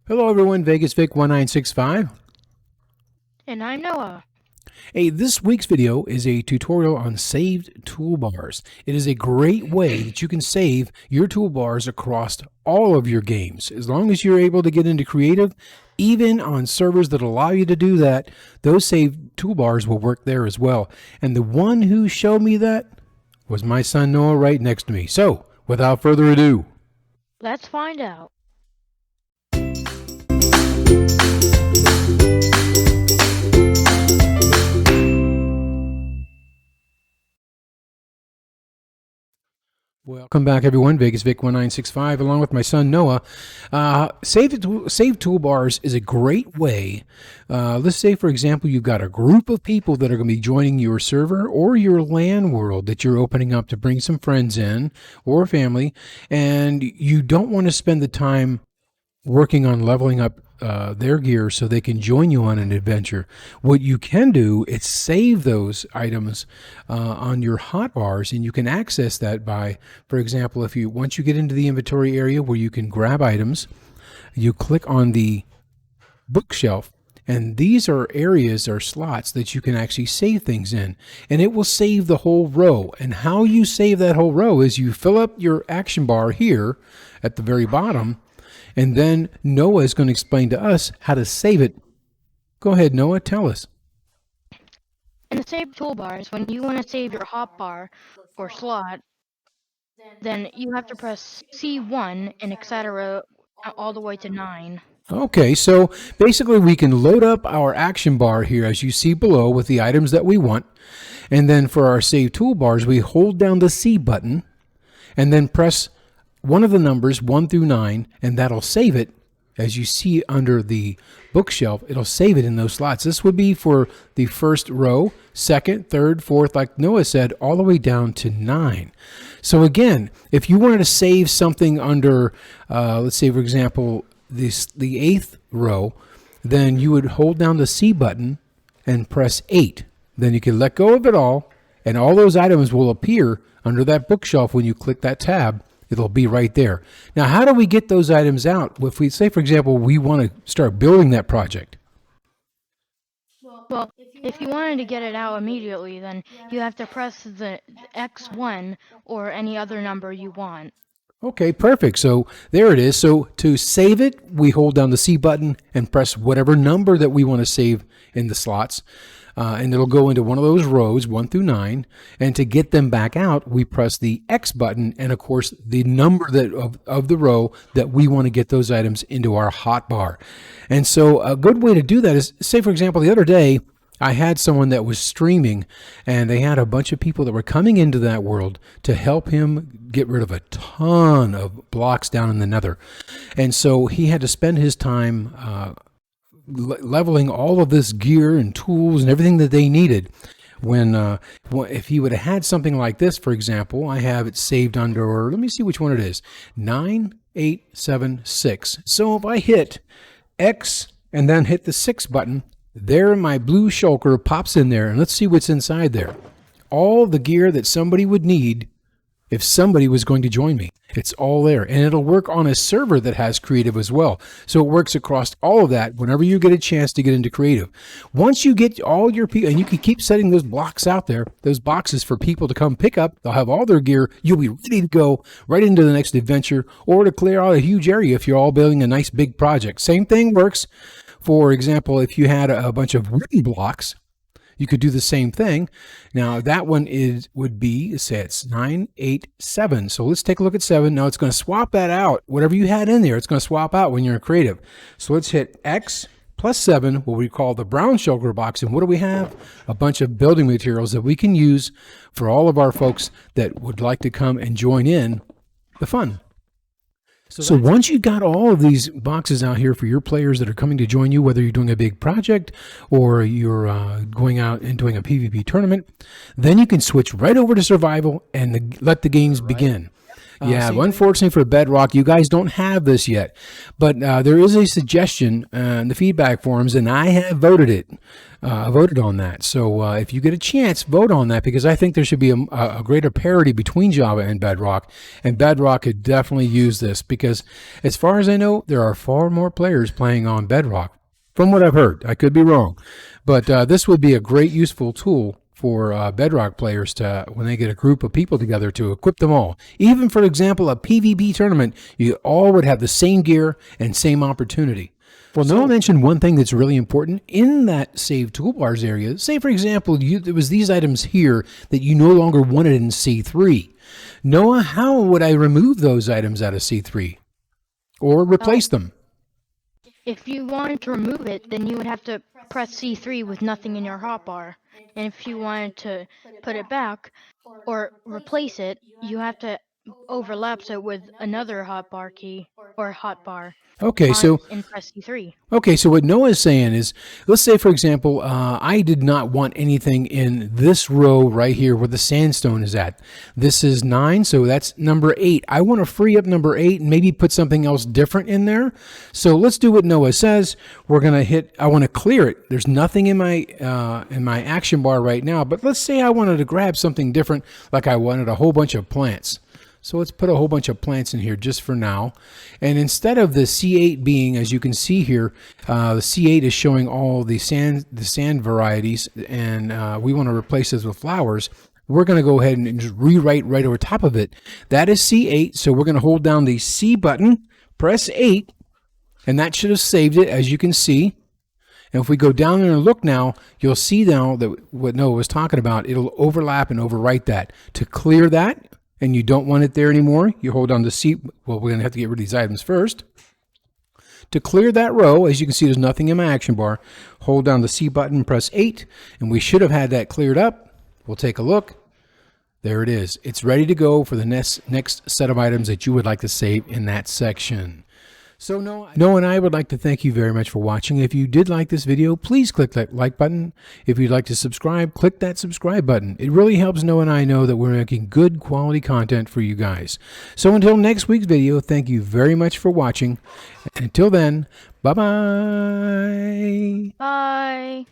Hello everyone, Vegas Vic 1965. And I'm Noah. Hey, this week's video is a tutorial on saved toolbars. It is a great way that you can save your toolbars across all of your games. As long as you're able to get into creative, even on servers that allow you to do that, those saved toolbars will work there as well. And the one who showed me that was my son Noah right next to me. So, without further ado, Let's find out. welcome back, everyone. Vegas Vic 1965, along with my son Noah. Saved Toolbars is a great way. Let's say, for example, you've got a group of people that are going to be joining your server or your LAN world that you're opening up to bring some friends in or family, and you don't want to spend the time working on leveling up their gear so they can join you on an adventure. What you can do is save those items on your hotbars, and you can access that by, for example, once you get into the inventory area where you can grab items, you click on the bookshelf, and these are areas or slots that you can actually save things in, and it will save the whole row. And how you save that whole row is you fill up your action bar here at the very bottom, and then Noah is going to explain to us how to save it. Go ahead, Noah, tell us. In the Saved Toolbars, when you want to save your hotbar or slot, then you have to press C1 and etc. all the way to 9. Okay, so basically we can load up our action bar here as you see below with the items that we want. And then for our save toolbars, we hold down the C button and then press one of the numbers 1 through 9, and that'll save it. As you see under the bookshelf, it'll save it in those slots. This would be for the first row, second, third, fourth, like Noah said, all the way down to 9. So again, if you wanted to save something under, let's say, for example, the 8th row, then you would hold down the C button and press 8. Then you can let go of it all, and all those items will appear under that bookshelf when you click that tab. It'll be right there. Now, how do we get those items out? If we say, for example, we want to start building that project. Well, if you wanted to get it out immediately, then you have to press the X1 or any other number you want. Okay, perfect. So there it is. So to save it, we hold down the C button and press whatever number that we want to save in the slots. And it'll go into one of those rows, 1 through 9. And to get them back out, we press the X button and, of course, the number of the row that we want to get those items into our hotbar. And so a good way to do that is, say, for example, the other day, I had someone that was streaming, and they had a bunch of people that were coming into that world to help him get rid of a ton of blocks down in the nether. And so he had to spend his time leveling all of this gear and tools and everything that they needed. If he would have had something like this, for example, I have it saved under, let me see which one it is, 9876. So if I hit X and then hit the 6 button, there my blue shulker pops in there, and let's see what's inside there. All the gear that somebody would need if somebody was going to join me. It's all there, and it'll work on a server that has creative as well. So it works across all of that whenever you get a chance to get into creative. Once you get all your people, and you can keep setting those blocks out there, those boxes for people to come pick up, they'll have all their gear, you'll be ready to go right into the next adventure or to clear out a huge area if you're all building a nice big project. Same thing works. For example, if you had a bunch of wooden blocks, you could do the same thing. Now that one would be, say it's 987. So let's take a look at 7. Now it's going to swap that out. Whatever you had in there, it's going to swap out when you're in creative. So let's hit X plus 7, what we call the brown shulker box. And what do we have? A bunch of building materials that we can use for all of our folks that would like to come and join in the fun. So once you've got all of these boxes out here for your players that are coming to join you, whether you're doing a big project or you're going out and doing a PvP tournament, then you can switch right over to survival and let the games begin. Yeah, unfortunately for Bedrock, you guys don't have this yet. But there is a suggestion in the feedback forums, and I have voted it. Voted on that. So if you get a chance, vote on that, because I think there should be a greater parity between Java and Bedrock. And Bedrock could definitely use this, because as far as I know, there are far more players playing on Bedrock. From what I've heard, I could be wrong. But this would be a great useful tool for Bedrock players to, when they get a group of people together, to equip them all. Even, for example, a PvP tournament, you all would have the same gear and same opportunity. Well, Noah mentioned one thing that's really important in that Saved Toolbars area. Say, for example, there was these items here that you no longer wanted in C3. Noah, how would I remove those items out of C3 or replace them? If you wanted to remove it, then you would have to press C3 with nothing in your hotbar. And if you wanted to put it back or replace it, you have to overlap it with another hotbar key or hotbar. Okay, so and press C3. Okay, so what Noah is saying is, let's say, for example, I did not want anything in this row right here where the sandstone is at. This is 9, so that's number 8. I want to free up number 8 and maybe put something else different in there. So let's do what Noah says. We're going to hit, I want to clear it. There's nothing in my action bar right now, but let's say I wanted to grab something different, like I wanted a whole bunch of plants. So let's put a whole bunch of plants in here just for now. And instead of the C8 being, as you can see here, the C8 is showing all the sand varieties, and we want to replace this with flowers. We're going to go ahead and just rewrite right over top of it. That is C8, so we're going to hold down the C button, press 8, and that should have saved it, as you can see. And if we go down there and look now, you'll see now that what Noah was talking about, it'll overlap and overwrite that. To clear that, and you don't want it there anymore, you hold on to C. Well, we're going to have to get rid of these items first. To clear that row, as you can see, there's nothing in my action bar. Hold down the C button, press 8, and we should have had that cleared up. We'll take a look. There it is. It's ready to go for the next set of items that you would like to save in that section. So Noah and I would like to thank you very much for watching. If you did like this video, please click that like button. If you'd like to subscribe, click that subscribe button. It really helps Noah and I know that we're making good quality content for you guys. So until next week's video, thank you very much for watching. And until then, bye-bye. Bye.